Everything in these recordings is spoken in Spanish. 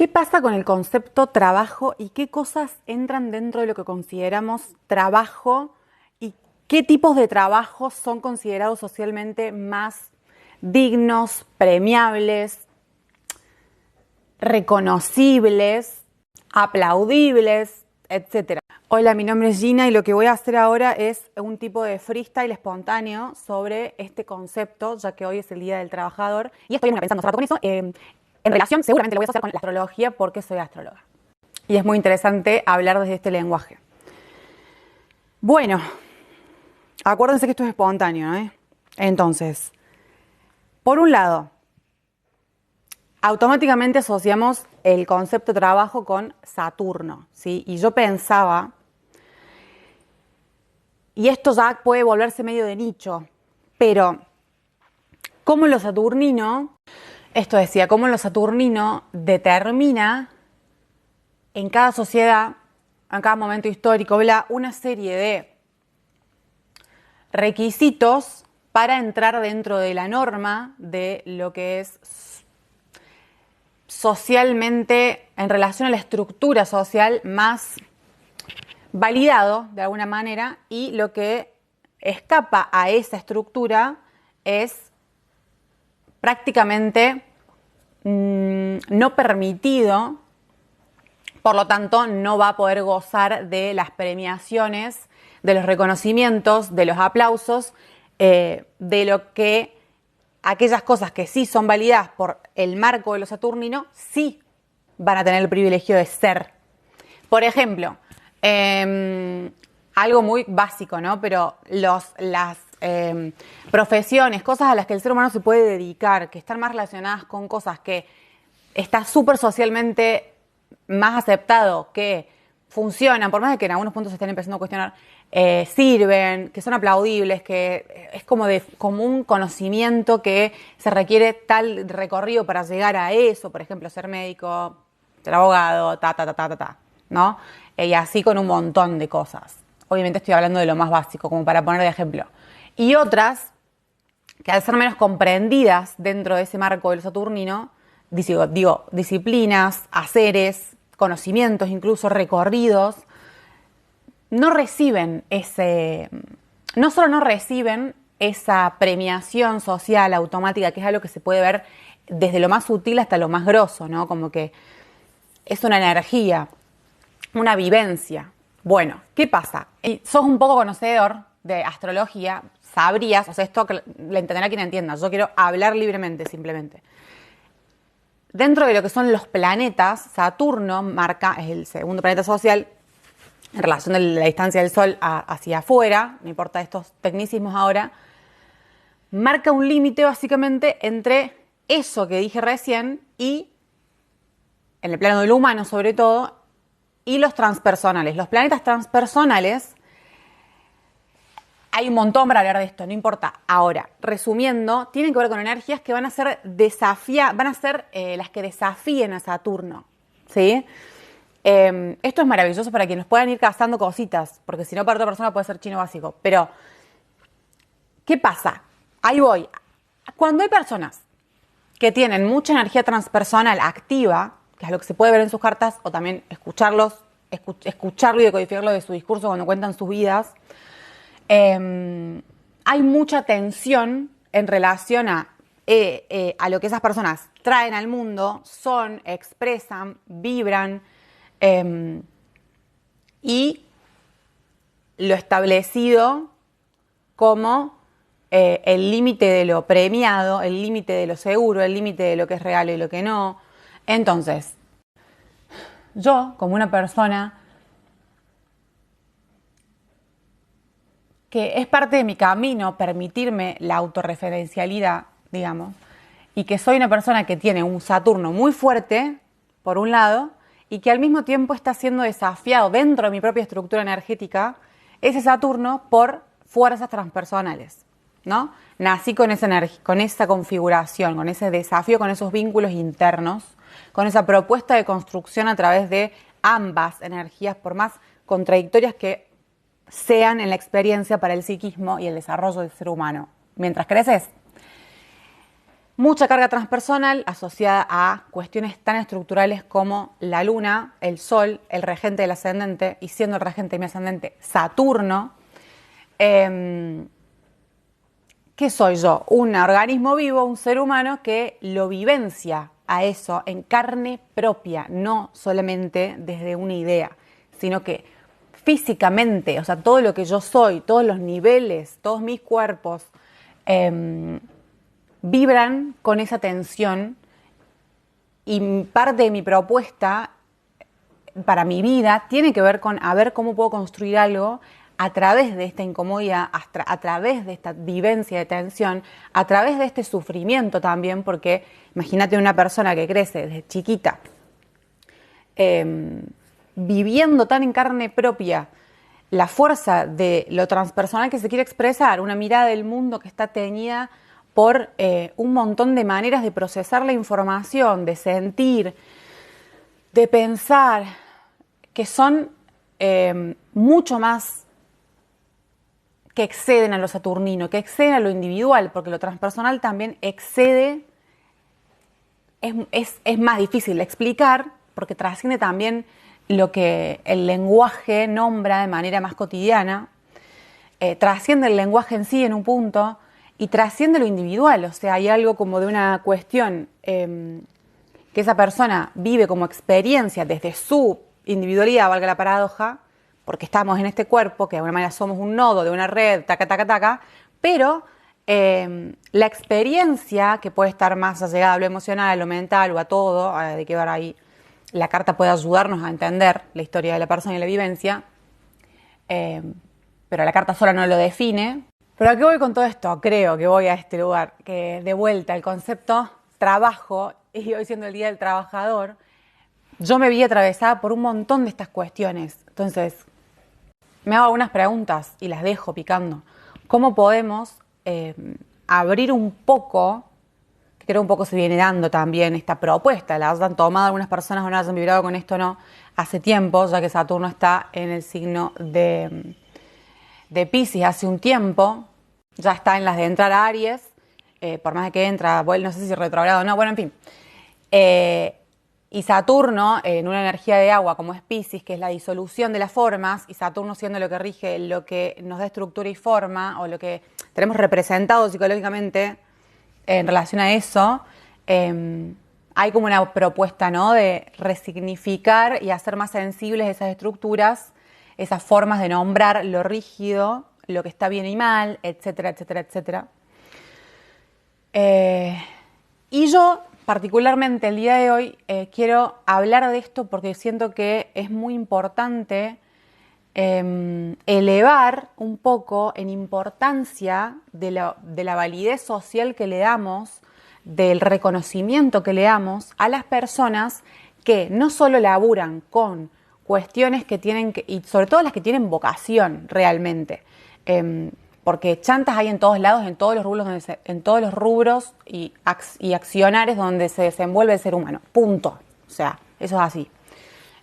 ¿Qué pasa con el concepto trabajo y qué cosas entran dentro de lo que consideramos trabajo y qué tipos de trabajos son considerados socialmente más dignos, premiables, reconocibles, aplaudibles, etcétera? Hola, mi nombre es Gina y lo que voy a hacer ahora es un tipo de freestyle espontáneo sobre este concepto, ya que hoy es el Día del Trabajador y estoy pensando hace rato con eso. En relación, seguramente lo voy a asociar con la astrología porque soy astróloga. Y es muy interesante hablar desde este lenguaje. Bueno, acuérdense que esto es espontáneo, ¿eh? Entonces, por un lado, automáticamente asociamos el concepto de trabajo con Saturno, ¿sí? Y yo pensaba, y esto ya puede volverse medio de nicho, pero cómo lo saturnino, cómo lo saturnino determina en cada sociedad, en cada momento histórico, una serie de requisitos para entrar dentro de la norma de lo que es socialmente, en relación a la estructura social, más validado de alguna manera, y lo que escapa a esa estructura es prácticamente no permitido. Por lo tanto, no va a poder gozar de las premiaciones, de los reconocimientos, de los aplausos, de lo que aquellas cosas que sí son validadas por el marco de lo saturnino, sí van a tener el privilegio de ser. Por ejemplo, algo muy básico, ¿no? Pero las profesiones, cosas a las que el ser humano se puede dedicar, que están más relacionadas con cosas que está súper socialmente más aceptado, que funcionan, por más de que en algunos puntos se estén empezando a cuestionar, sirven, que son aplaudibles, que es como de común conocimiento que se requiere tal recorrido para llegar a eso, por ejemplo, ser médico, ser abogado, ¿no? Y así con un montón de cosas. Obviamente estoy hablando de lo más básico, como para poner de ejemplo. Y otras que al ser menos comprendidas dentro de ese marco del saturnino, digo, disciplinas, haceres, conocimientos, incluso recorridos, no solo no reciben esa premiación social automática, que es algo que se puede ver desde lo más sutil hasta lo más grosso, ¿no? Como que es una energía, una vivencia. Bueno, ¿qué pasa? Y sos un poco conocedor de astrología, sabrías, o sea, esto le entenderá quien entienda, yo quiero hablar libremente simplemente. Dentro de lo que son los planetas, Saturno es el segundo planeta social en relación a la distancia del Sol hacia afuera, no importa estos tecnicismos ahora, marca un límite básicamente entre eso que dije recién y, en el plano de lo humano sobre todo, y los transpersonales. Los planetas transpersonales, hay un montón para hablar de esto, no importa. Ahora, resumiendo, tienen que ver con energías que van a ser las que desafíen a Saturno, ¿sí? Esto es maravilloso para quienes puedan ir cazando cositas, porque si no para otra persona puede ser chino básico. Pero, ¿qué pasa? Ahí voy. Cuando hay personas que tienen mucha energía transpersonal activa, que es lo que se puede ver en sus cartas, o también escucharlo y decodificarlo de su discurso cuando cuentan sus vidas, hay mucha tensión en relación a lo que esas personas traen al mundo, son, expresan, vibran, y lo establecido como el límite de lo premiado, el límite de lo seguro, el límite de lo que es real y lo que no. Entonces, yo, como una persona que es parte de mi camino permitirme la autorreferencialidad, digamos, y que soy una persona que tiene un Saturno muy fuerte, por un lado, y que al mismo tiempo está siendo desafiado dentro de mi propia estructura energética, ese Saturno por fuerzas transpersonales, ¿no? Nací con esa configuración, con ese desafío, con esos vínculos internos, con esa propuesta de construcción a través de ambas energías, por más contradictorias que sean en la experiencia para el psiquismo y el desarrollo del ser humano. Mientras creces. Mucha carga transpersonal asociada a cuestiones tan estructurales como la luna, el sol, el regente del ascendente, y siendo el regente de mi ascendente Saturno. ¿Qué soy yo? Un organismo vivo, un ser humano que lo vivencia a eso en carne propia, no solamente desde una idea, sino que físicamente, o sea, todo lo que yo soy, todos los niveles, todos mis cuerpos, vibran con esa tensión, y parte de mi propuesta para mi vida tiene que ver con a ver cómo puedo construir algo a través de esta incomodidad, a través de esta vivencia de tensión, a través de este sufrimiento también, porque imagínate una persona que crece desde chiquita, viviendo tan en carne propia la fuerza de lo transpersonal que se quiere expresar, una mirada del mundo que está teñida por un montón de maneras de procesar la información, de sentir, de pensar, que son mucho más, que exceden a lo saturnino, que exceden a lo individual, porque lo transpersonal también excede, es más difícil de explicar, porque trasciende también lo que el lenguaje nombra de manera más cotidiana, trasciende el lenguaje en sí en un punto, y trasciende lo individual, o sea, hay algo como de una cuestión que esa persona vive como experiencia desde su individualidad, valga la paradoja, porque estamos en este cuerpo, que de alguna manera somos un nodo de una red, taca, taca, taca, pero la experiencia, que puede estar más allegada a lo emocional, a lo mental o a todo, de que ver ahí, la carta puede ayudarnos a entender la historia de la persona y la vivencia, pero la carta sola no lo define. ¿Pero a qué voy con todo esto? Creo que voy a este lugar, que de vuelta el concepto trabajo, y hoy siendo el Día del Trabajador, yo me vi atravesada por un montón de estas cuestiones. Entonces, me hago algunas preguntas y las dejo picando. ¿Cómo podemos abrir un poco, que creo un poco se viene dando también esta propuesta, la hayan tomado algunas personas o no hayan vibrado con esto o no, hace tiempo, ya que Saturno está en el signo de Piscis hace un tiempo, ya está en las de entrar a Aries, por más de que entra, bueno, no sé si retrogrado o no, bueno, en fin. Y Saturno, en una energía de agua como es Piscis, que es la disolución de las formas, y Saturno siendo lo que rige, lo que nos da estructura y forma, o lo que tenemos representado psicológicamente en relación a eso, hay como una propuesta, ¿no?, de resignificar y hacer más sensibles esas estructuras, esas formas de nombrar lo rígido, lo que está bien y mal, etcétera, etcétera, etcétera. Y yo, particularmente el día de hoy, quiero hablar de esto porque siento que es muy importante elevar un poco en importancia de la validez social que le damos, del reconocimiento que le damos a las personas que no solo laburan con cuestiones que tienen que, y sobre todo las que tienen vocación realmente, porque chantas hay en todos lados, en todos los rubros, en todos los rubros y accionarios donde se desenvuelve el ser humano, punto. O sea, eso es así.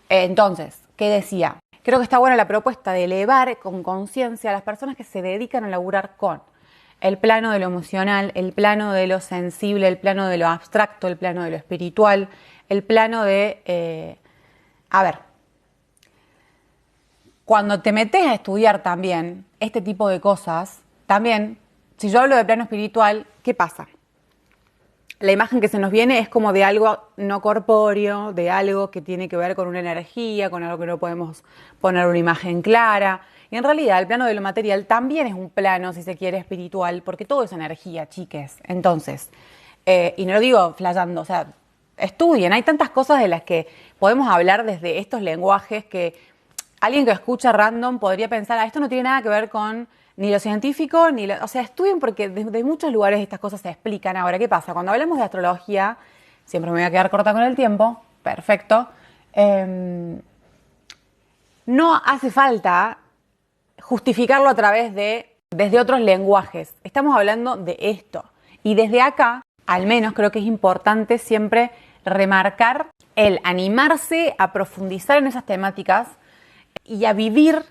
Entonces, ¿qué decía? Creo que está buena la propuesta de elevar con conciencia a las personas que se dedican a laburar con el plano de lo emocional, el plano de lo sensible, el plano de lo abstracto, el plano de lo espiritual, el plano de... cuando te metes a estudiar también este tipo de cosas, también, si yo hablo de plano espiritual, ¿qué pasa? La imagen que se nos viene es como de algo no corpóreo, de algo que tiene que ver con una energía, con algo que no podemos poner una imagen clara. Y en realidad el plano de lo material también es un plano, si se quiere, espiritual, porque todo es energía, chiques. Entonces, y no lo digo flayando, o sea, estudien. Hay tantas cosas de las que podemos hablar desde estos lenguajes que alguien que escucha random podría pensar, esto no tiene nada que ver con ni lo científico, ni lo... O sea, estudien porque desde muchos lugares estas cosas se explican. Ahora, ¿qué pasa? Cuando hablamos de astrología, siempre me voy a quedar corta con el tiempo, perfecto, no hace falta justificarlo a través desde otros lenguajes. Estamos hablando de esto. Y desde acá, al menos creo que es importante siempre remarcar el animarse a profundizar en esas temáticas y a vivir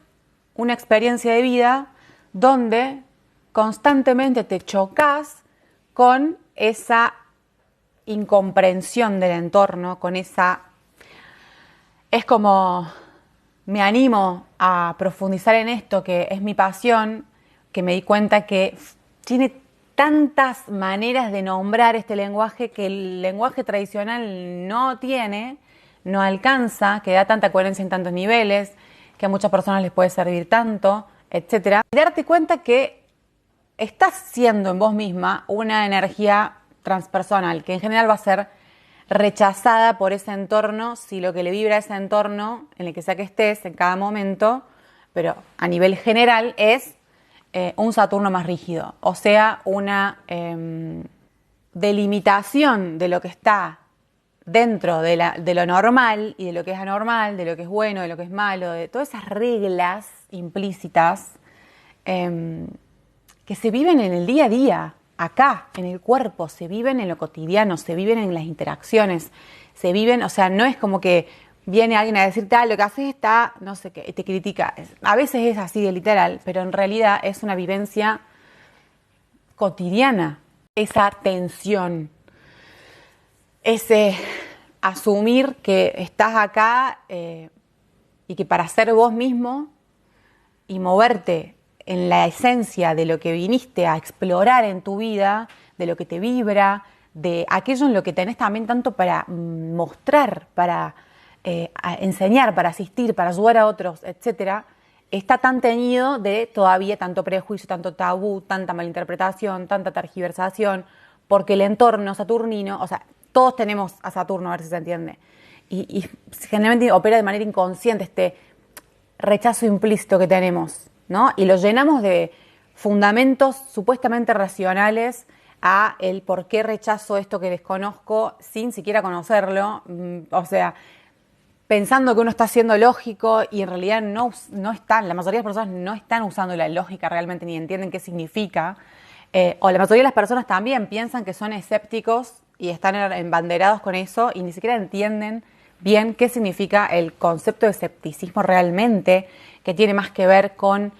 una experiencia de vida donde constantemente te chocas con esa incomprensión del entorno, con esa... Es como, me animo a profundizar en esto, que es mi pasión, que me di cuenta que tiene tantas maneras de nombrar este lenguaje que el lenguaje tradicional no tiene, no alcanza, que da tanta coherencia en tantos niveles, que a muchas personas les puede servir tanto, etcétera. Y darte cuenta que estás siendo en vos misma una energía transpersonal, que en general va a ser rechazada por ese entorno si lo que le vibra a ese entorno, en el que sea que estés en cada momento, pero a nivel general es un Saturno más rígido, o sea, una delimitación de lo que está dentro de lo normal y de lo que es anormal, de lo que es bueno, de lo que es malo, de todas esas reglas implícitas que se viven en el día a día, acá, en el cuerpo, se viven en lo cotidiano, se viven en las interacciones, se viven, o sea, no es como que viene alguien a decirte, lo que haces está, no sé qué, y te critica. A veces es así de literal, pero en realidad es una vivencia cotidiana, esa tensión, ese asumir que estás acá y que para ser vos mismo y moverte en la esencia de lo que viniste a explorar en tu vida, de lo que te vibra, de aquello en lo que tenés también tanto para mostrar, para enseñar, para asistir, para ayudar a otros, etcétera, está tan teñido de todavía tanto prejuicio, tanto tabú, tanta malinterpretación, tanta tergiversación, porque el entorno saturnino, o sea, todos tenemos a Saturno, a ver si se entiende, y generalmente opera de manera inconsciente este rechazo implícito que tenemos, ¿no? Y lo llenamos de fundamentos supuestamente racionales a el por qué rechazo esto que desconozco sin siquiera conocerlo, o sea, pensando que uno está siendo lógico y en realidad no están, la mayoría de las personas no están usando la lógica realmente ni entienden qué significa, o la mayoría de las personas también piensan que son escépticos y están embanderados con eso y ni siquiera entienden bien qué significa el concepto de escepticismo realmente, que tiene más que ver con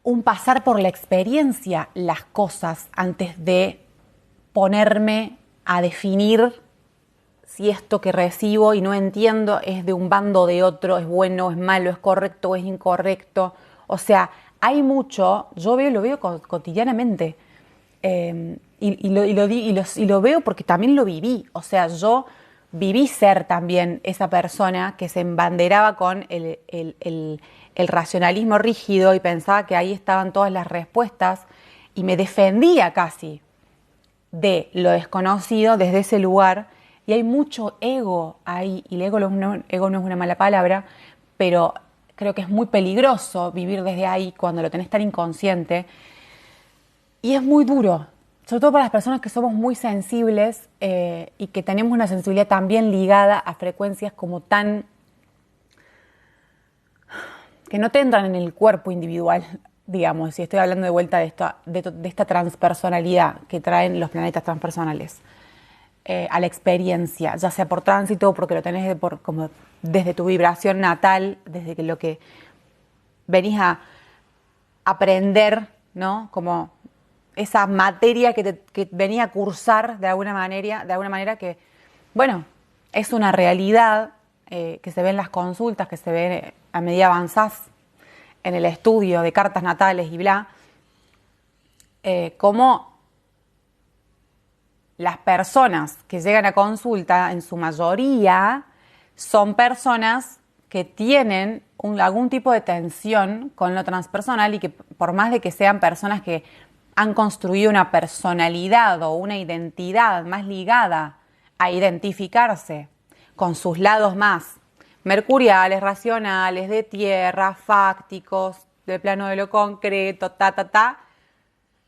un pasar por la experiencia las cosas antes de ponerme a definir si esto que recibo y no entiendo es de un bando o de otro, es bueno, es malo, es correcto o es incorrecto. O sea, hay mucho, lo veo cotidianamente. Y lo veo porque también lo viví. O sea, yo viví ser también esa persona que se embanderaba con el racionalismo rígido y pensaba que ahí estaban todas las respuestas y me defendía casi de lo desconocido desde ese lugar. Y hay mucho ego ahí, y el ego no es una mala palabra, pero creo que es muy peligroso vivir desde ahí cuando lo tenés tan inconsciente. Y es muy duro, sobre todo para las personas que somos muy sensibles y que tenemos una sensibilidad también ligada a frecuencias como tan... que no te entran en el cuerpo individual, digamos, si estoy hablando de vuelta de esta transpersonalidad que traen los planetas transpersonales. A la experiencia, ya sea por tránsito o porque lo tenés como desde tu vibración natal, desde que lo que venís a aprender, ¿no? Como esa materia que venía a cursar de alguna manera que, bueno, es una realidad que se ve en las consultas, que se ve a medida avanzás en el estudio de cartas natales y bla, como las personas que llegan a consulta, en su mayoría, son personas que tienen algún tipo de tensión con lo transpersonal y que por más de que sean personas que han construido una personalidad o una identidad más ligada a identificarse con sus lados más mercuriales, racionales, de tierra, fácticos, del plano de lo concreto,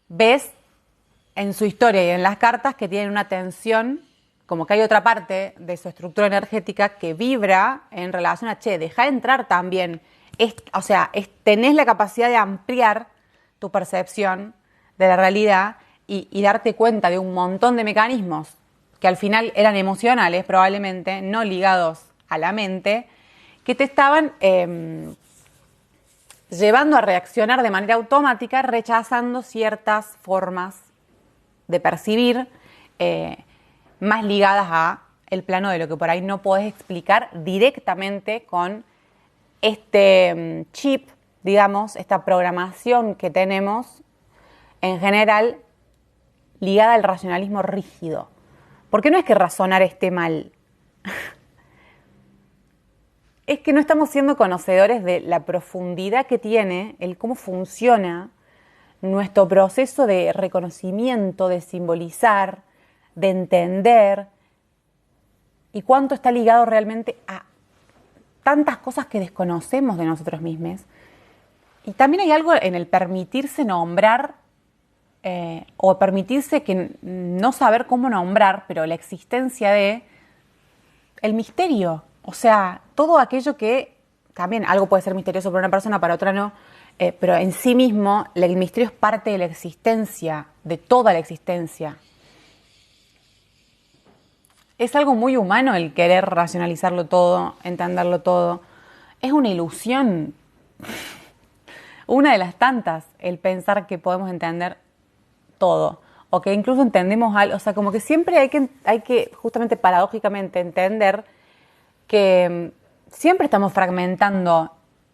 ves en su historia y en las cartas que tienen una tensión, como que hay otra parte de su estructura energética que vibra en relación a, deja entrar también, tenés la capacidad de ampliar tu percepción de la realidad y darte cuenta de un montón de mecanismos que al final eran emocionales, probablemente, no ligados a la mente, que te estaban llevando a reaccionar de manera automática, rechazando ciertas formas de percibir, más ligadas a el plano de lo que por ahí no podés explicar directamente con este chip, digamos, esta programación que tenemos en general ligada al racionalismo rígido. Porque no es que razonar esté mal, es que no estamos siendo conocedores de la profundidad que tiene el cómo funciona nuestro proceso de reconocimiento, de simbolizar, de entender, y cuánto está ligado realmente a tantas cosas que desconocemos de nosotros mismos. Y también hay algo en el permitirse nombrar o permitirse que no saber cómo nombrar, pero la existencia de el misterio. O sea, todo aquello que también algo puede ser misterioso para una persona, para otra no, pero en sí mismo el misterio es parte de la existencia, de toda la existencia. Es algo muy humano el querer racionalizarlo todo, entenderlo todo. Es una ilusión, una de las tantas, el pensar que podemos entender todo, o que incluso entendemos algo. O sea, como que siempre hay que justamente paradójicamente entender que siempre estamos fragmentando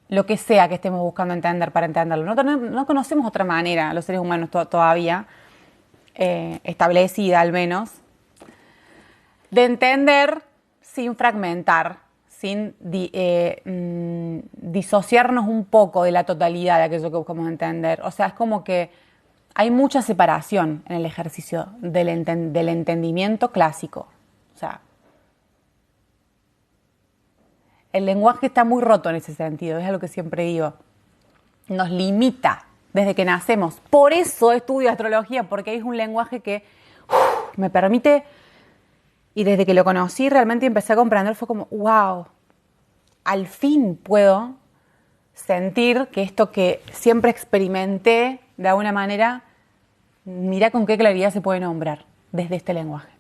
lo que sea que estemos buscando entender para entenderlo. No conocemos otra manera, los seres humanos todavía, establecida al menos, de entender sin fragmentar, sin disociarnos un poco de la totalidad de aquello que buscamos entender. O sea, es como que hay mucha separación en el ejercicio del entendimiento clásico. O sea, el lenguaje está muy roto en ese sentido, es algo que siempre digo. Nos limita desde que nacemos. Por eso estudio astrología, porque es un lenguaje que me permite, y desde que lo conocí realmente empecé a comprender, fue como, wow, al fin puedo sentir que esto que siempre experimenté de alguna manera, mira con qué claridad se puede nombrar desde este lenguaje.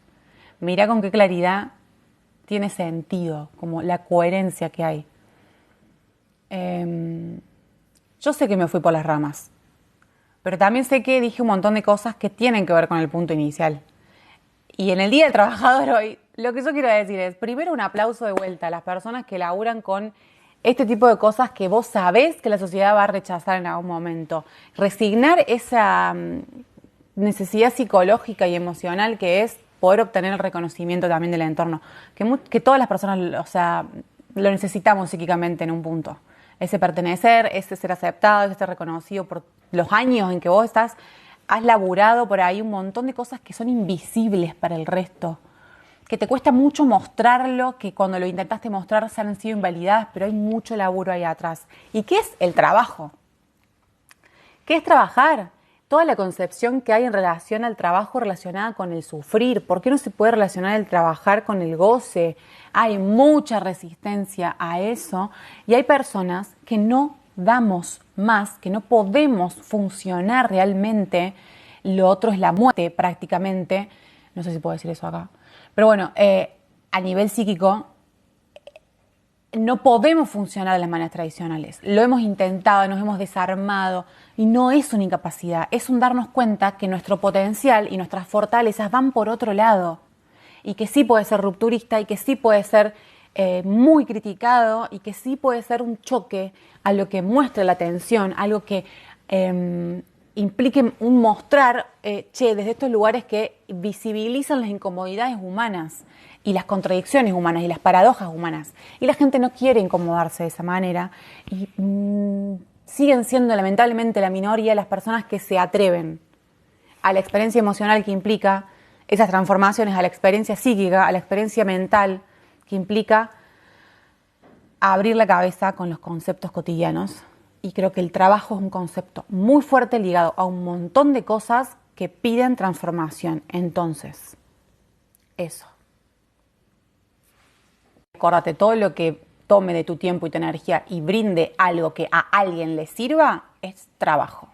Mira con qué claridad tiene sentido, como la coherencia que hay. Yo sé que me fui por las ramas, pero también sé que dije un montón de cosas que tienen que ver con el punto inicial. Y en el Día del Trabajador hoy, lo que yo quiero decir es, primero un aplauso de vuelta a las personas que laburan con este tipo de cosas que vos sabés que la sociedad va a rechazar en algún momento. Resignar esa necesidad psicológica y emocional que es poder obtener el reconocimiento también del entorno. Que todas las personas, o sea, lo necesitamos psíquicamente en un punto. Ese pertenecer, ese ser aceptado, ese ser reconocido por los años en que vos has laburado por ahí un montón de cosas que son invisibles para el resto, que te cuesta mucho mostrarlo, que cuando lo intentaste mostrar se han sido invalidadas, pero hay mucho laburo ahí atrás. ¿Y qué es el trabajo? ¿Qué es trabajar? Toda la concepción que hay en relación al trabajo relacionada con el sufrir. ¿Por qué no se puede relacionar el trabajar con el goce? Hay mucha resistencia a eso y hay personas que no damos más, que no podemos funcionar realmente. Lo otro es la muerte prácticamente. No sé si puedo decir eso acá. Pero bueno, a nivel psíquico no podemos funcionar de las maneras tradicionales. Lo hemos intentado, nos hemos desarmado y no es una incapacidad, es un darnos cuenta que nuestro potencial y nuestras fortalezas van por otro lado y que sí puede ser rupturista y que sí puede ser muy criticado y que sí puede ser un choque a lo que muestre la atención, algo que implique un mostrar, desde estos lugares que visibilizan las incomodidades humanas y las contradicciones humanas y las paradojas humanas. Y la gente no quiere incomodarse de esa manera y siguen siendo lamentablemente la minoría las personas que se atreven a la experiencia emocional que implica esas transformaciones, a la experiencia psíquica, a la experiencia mental que implica abrir la cabeza con los conceptos cotidianos. Y creo que el trabajo es un concepto muy fuerte ligado a un montón de cosas que piden transformación. Entonces, eso. Acuérdate, todo lo que tome de tu tiempo y tu energía y brinde algo que a alguien le sirva, es trabajo.